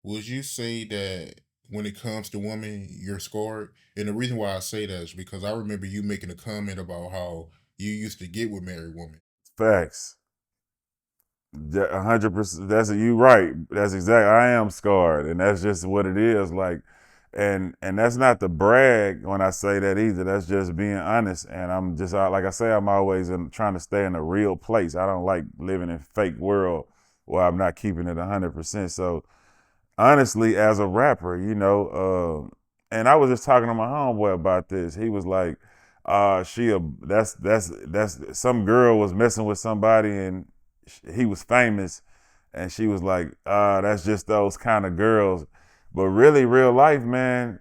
would you say that when it comes to women, you're scarred? And the reason why I say that is because I remember you making a comment about how you used to get with married women. Facts. 100%. That's you right. That's exactly. I am scarred, and that's just what it is. Like, and that's not to brag when I say that either. That's just being honest. And I'm just like I say, I'm always trying to stay in a real place. I don't like living in a fake world where I'm not keeping it 100%. So honestly, as a rapper, and I was just talking to my homeboy about this. He was like, she a that's some girl was messing with somebody and he was famous, and she was like, that's just those kind of girls. But really, real life, man,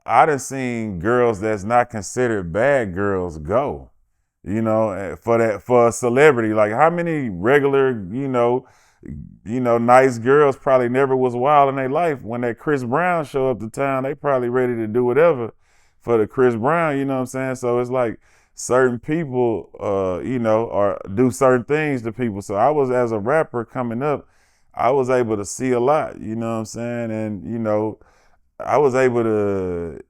I done seen girls that's not considered bad girls go. For a celebrity, like how many regular, nice girls probably never was wild in their life. When that Chris Brown show up to town, they probably ready to do whatever for the Chris Brown, you know what I'm saying? So it's like certain people, or do certain things to people. So I was, as a rapper coming up, I was able to see a lot, you know what I'm saying? And, I was able to,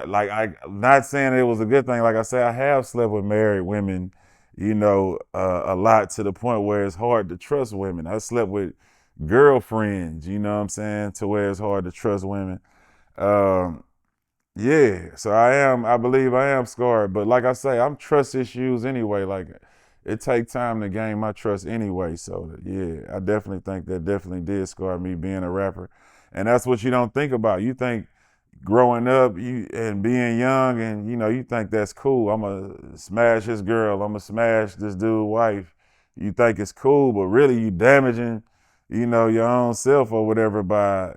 like not saying it was a good thing. Like I said, I have slept with married women, a lot to the point where it's hard to trust women. I slept with girlfriends, you know what I'm saying, to where it's hard to trust women. Um, yeah, so I believe I am scarred. But like I say, I'm trust issues anyway. Like it take time to gain my trust anyway. So yeah, I definitely think that definitely did scar me being a rapper. And that's what you don't think about. You think growing up you and being young and you think that's cool. I'm gonna smash his girl, I'm gonna smash this dude's wife. You think it's cool, but really you damaging your own self or whatever by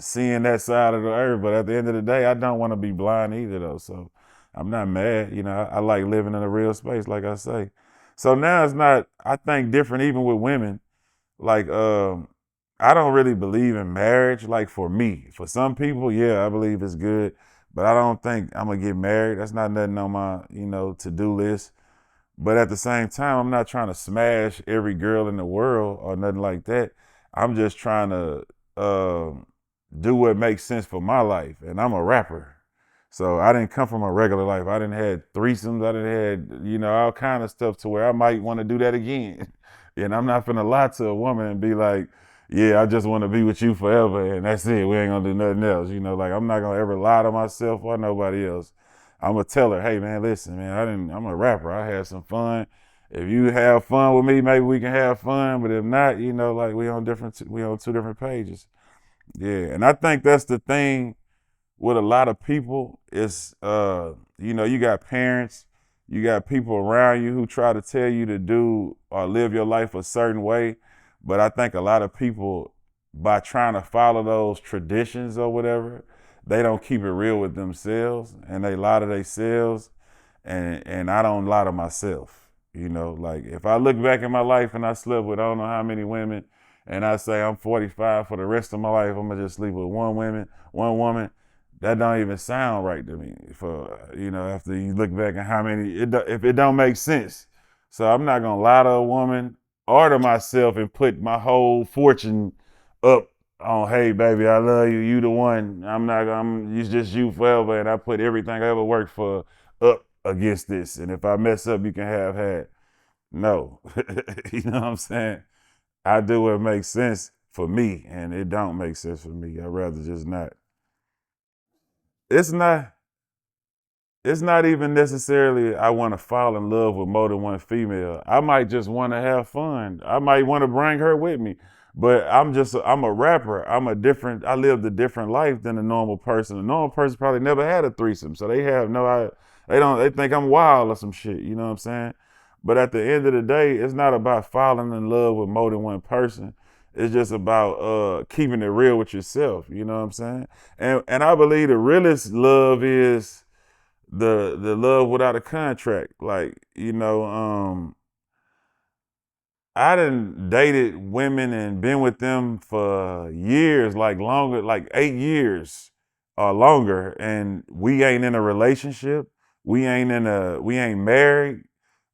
seeing that side of the earth. But at the end of the day, I don't want to be blind either though. So I'm not mad. I like living in a real space, like I say. So now it's not, I think, different even with women. Like I don't really believe in marriage. Like for me, for some people, yeah, I believe it's good, but I don't think I'm gonna get married. That's not nothing on my to-do list. But at the same time, I'm not trying to smash every girl in the world or nothing like that. I'm just trying to do what makes sense for my life, and I'm a rapper. So I didn't come from a regular life. I didn't had threesomes. I didn't had all kind of stuff to where I might want to do that again. And I'm not gonna lie to a woman and be like, "Yeah, I just want to be with you forever, and that's it. We ain't gonna do nothing else." Like I'm not gonna ever lie to myself or nobody else. I'm gonna tell her, "Hey, man, listen, man. I'm a rapper. I had some fun. If you have fun with me, maybe we can have fun. But if not, like we on two different pages." Yeah, and I think that's the thing with a lot of people is you got parents, you got people around you who try to tell you to do or live your life a certain way. But I think a lot of people, by trying to follow those traditions or whatever, they don't keep it real with themselves and they lie to themselves, and I don't lie to myself. Like if I look back in my life and I slept with I don't know how many women, and I say I'm 45 for the rest of my life, I'm gonna just sleep with one woman. That don't even sound right to me. For after you look back at how many, if it don't make sense. So I'm not gonna lie to a woman or to myself and put my whole fortune up on, hey baby, I love you, you the one. I'm not gonna, it's just you forever, and I put everything I ever worked for up against this. And if I mess up, you can have had. No, you know what I'm saying? I do what makes sense for me, and it don't make sense for me. I'd rather just not. It's not. It's not even necessarily I want to fall in love with more than one female. I might just want to have fun. I might want to bring her with me. But I'm a rapper. I lived a different life than a normal person. A normal person probably never had a threesome. So they have no they think I'm wild or some shit, you know what I'm saying? But at the end of the day, it's not about falling in love with more than one person. It's just about keeping it real with yourself, you know what I'm saying? And I believe the realest love is the love without a contract. Like, I done dated women and been with them for years, like longer, like 8 years or longer, and we ain't in a relationship. We ain't married,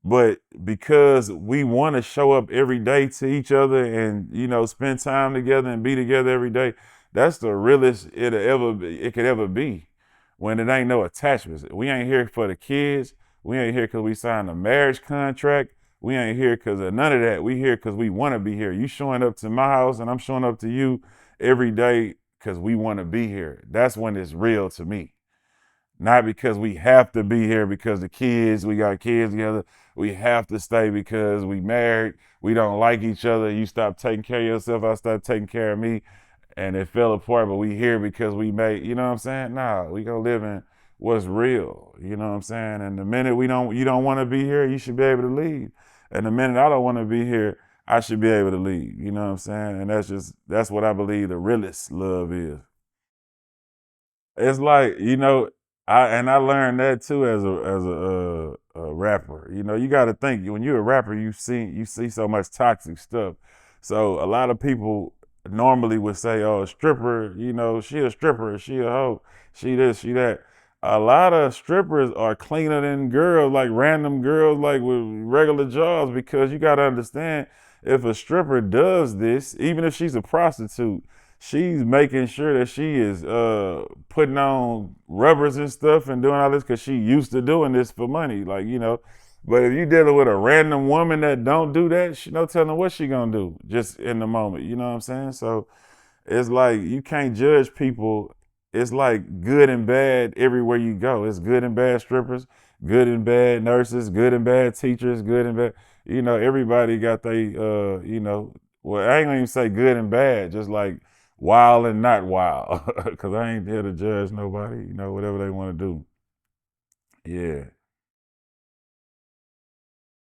But because we want to show up every day to each other and spend time together and be together every day, that's the realest it could ever be. When it ain't no attachments, we ain't here for the kids. We ain't here because we signed a marriage contract. We ain't here because of none of that. We here because we want to be here. You showing up to my house and I'm showing up to you every day because we want to be here. That's when it's real to me. Not because we have to be here because we got kids together. We have to stay because we married. We don't like each other. You stop taking care of yourself. I stop taking care of me. And it fell apart, but we here because we made, you know what I'm saying? Nah, we gonna live in what's real. You know what I'm saying? And the minute you don't want to be here, you should be able to leave. And the minute I don't want to be here, I should be able to leave. You know what I'm saying? And that's what I believe the realest love is. It's like I learned that too as a rapper. You got to think when you're a rapper, you see so much toxic stuff. So a lot of people normally would say, "Oh, a stripper, she a stripper, she a hoe, she this, she that." A lot of strippers are cleaner than girls, like random girls, like with regular jobs, because you got to understand if a stripper does this, even if she's a prostitute, she's making sure that she is putting on rubbers and stuff and doing all this because she used to doing this for money, like. But if you dealing with a random woman that don't do that, she no telling what she gonna do just in the moment. You know what I'm saying? So it's like you can't judge people. It's like good and bad everywhere you go. It's good and bad strippers, good and bad nurses, good and bad teachers, good and bad. Everybody got well, I ain't gonna even say good and bad, just like wild and not wild. Cause I ain't here to judge nobody, whatever they want to do. Yeah.